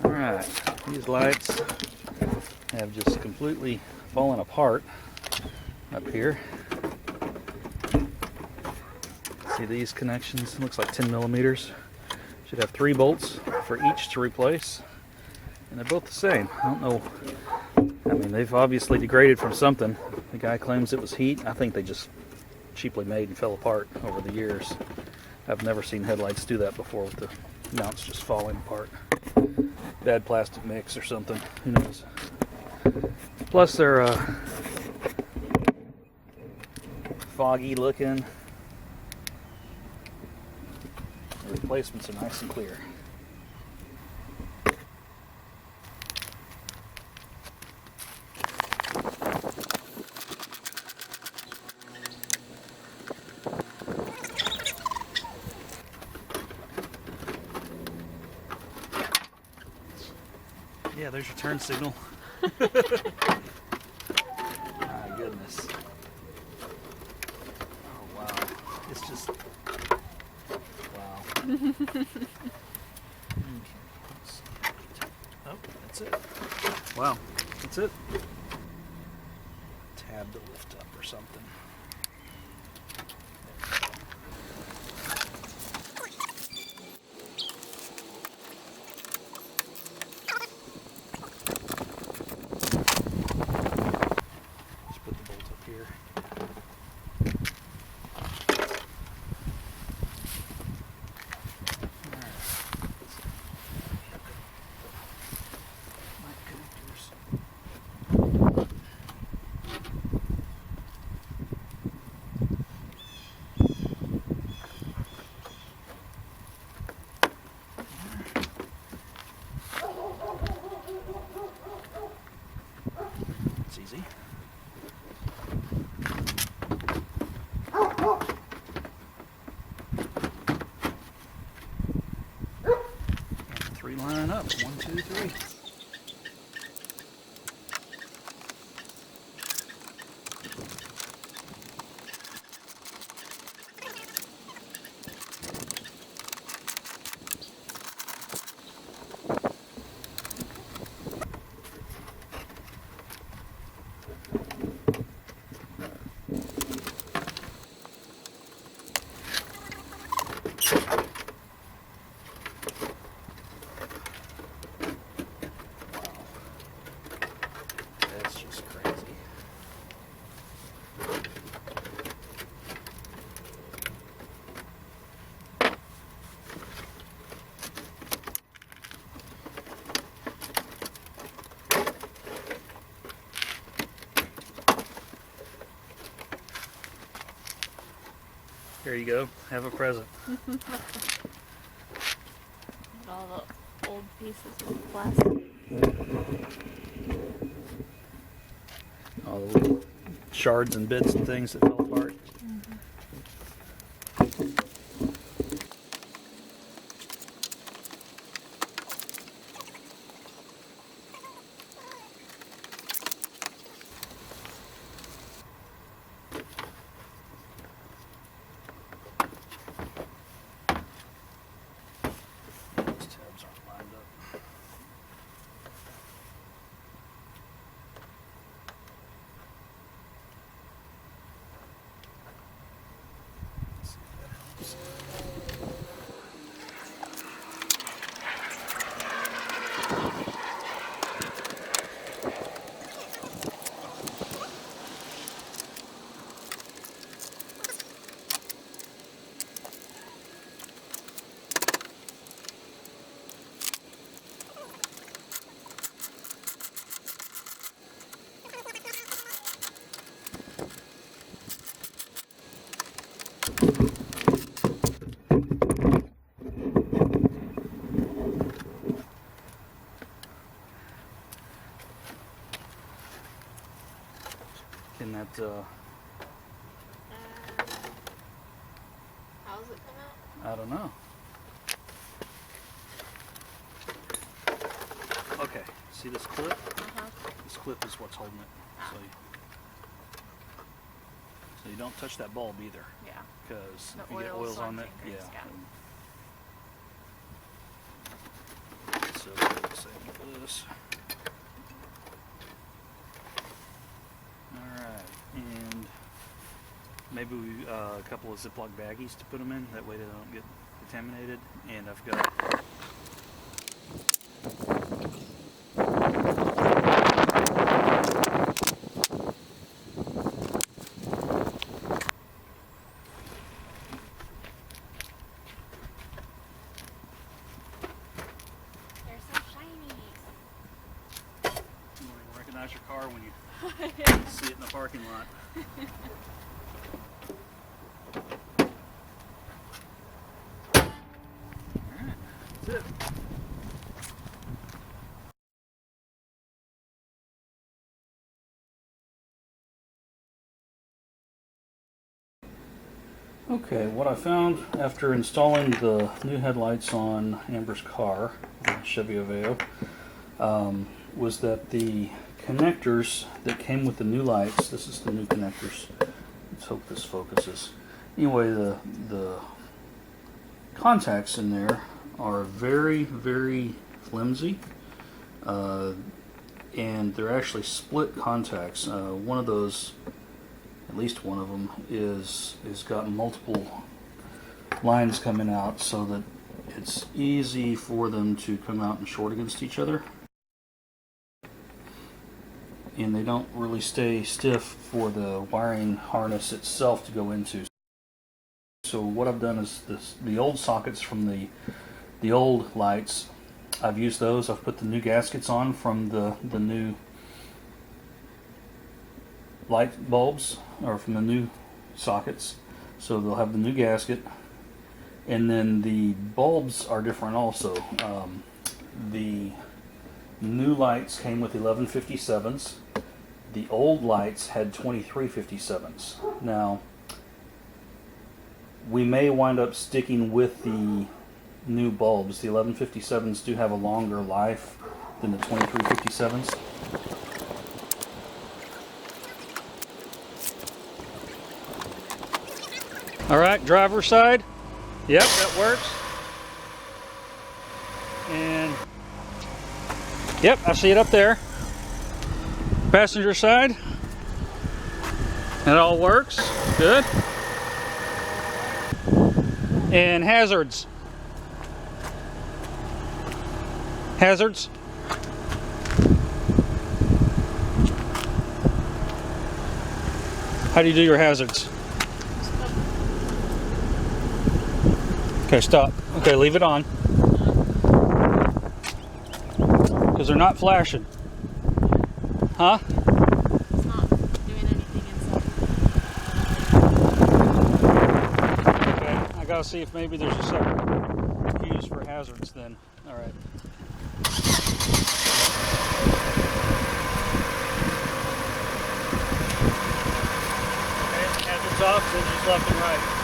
Alright, these lights have just completely fallen apart up here. See these connections? Looks like 10 millimeters. Should have 3 bolts for each to replace. And they're both the same. I don't know. I mean, they've obviously degraded from something. The guy claims it was heat. I think they just cheaply made and fell apart over the years. I've never seen headlights do that before with the mounts just falling apart. Bad plastic mix or something. Who knows? Plus they're foggy looking. The replacements are nice and clear. Yeah, there's your turn signal. My goodness. Oh, wow. It's just... wow. Okay. Oh, that's it. Wow. That's it. Tab to lift up or something. It's easy. And 3 line up. 1, 2, 3. That's just crazy. Here you go. Have a present. All the old pieces of plastic. All the little shards and bits and things that fell apart. Those tabs aren't lined up. Let's see if that helps. Can that, How's it come out? I don't know. Okay, see this clip? Uh-huh. This clip is what's holding it. So you don't touch that bulb either. Yeah. Because The if you get oils oils on on it, fingers, yeah. yeah. So we'll do the same with this. Alright, and maybe a couple of Ziploc baggies to put them in, that way they don't get contaminated. And I've got They're so shiny. you recognize your car when you see it in the parking lot. Alright, that's it. Okay, what I found after installing the new headlights on Amber's car, Chevy Aveo, was that the connectors that came with the new lights, this is the new connectors, let's hope this focuses. Anyway, the contacts in there are very, very flimsy, and they're actually split contacts. One of those, at least one of them, is got multiple lines coming out so that it's easy for them to come out and short against each other. And they don't really stay stiff for the wiring harness itself to go into. So what I've done is the old sockets from the old lights, I've used those. I've put the new gaskets on from the new light bulbs, or from the new sockets, so they'll have the new gasket. And then the bulbs are different also. The new lights came with 1157s. The old lights had 2357s. Now, we may wind up sticking with the new bulbs. The 1157s do have a longer life than the 2357s. All right, driver's side. Yep, that works. And yep, I see it up there. Passenger side. That all works. Good. And hazards. Hazards. How do you do your hazards? Okay, stop. Okay, leave it on. Because they're not flashing. Huh? It's not doing anything inside. Okay, I gotta see if maybe there's a separate fuse for hazards then. Alright. Okay, hazards off, engines left and right.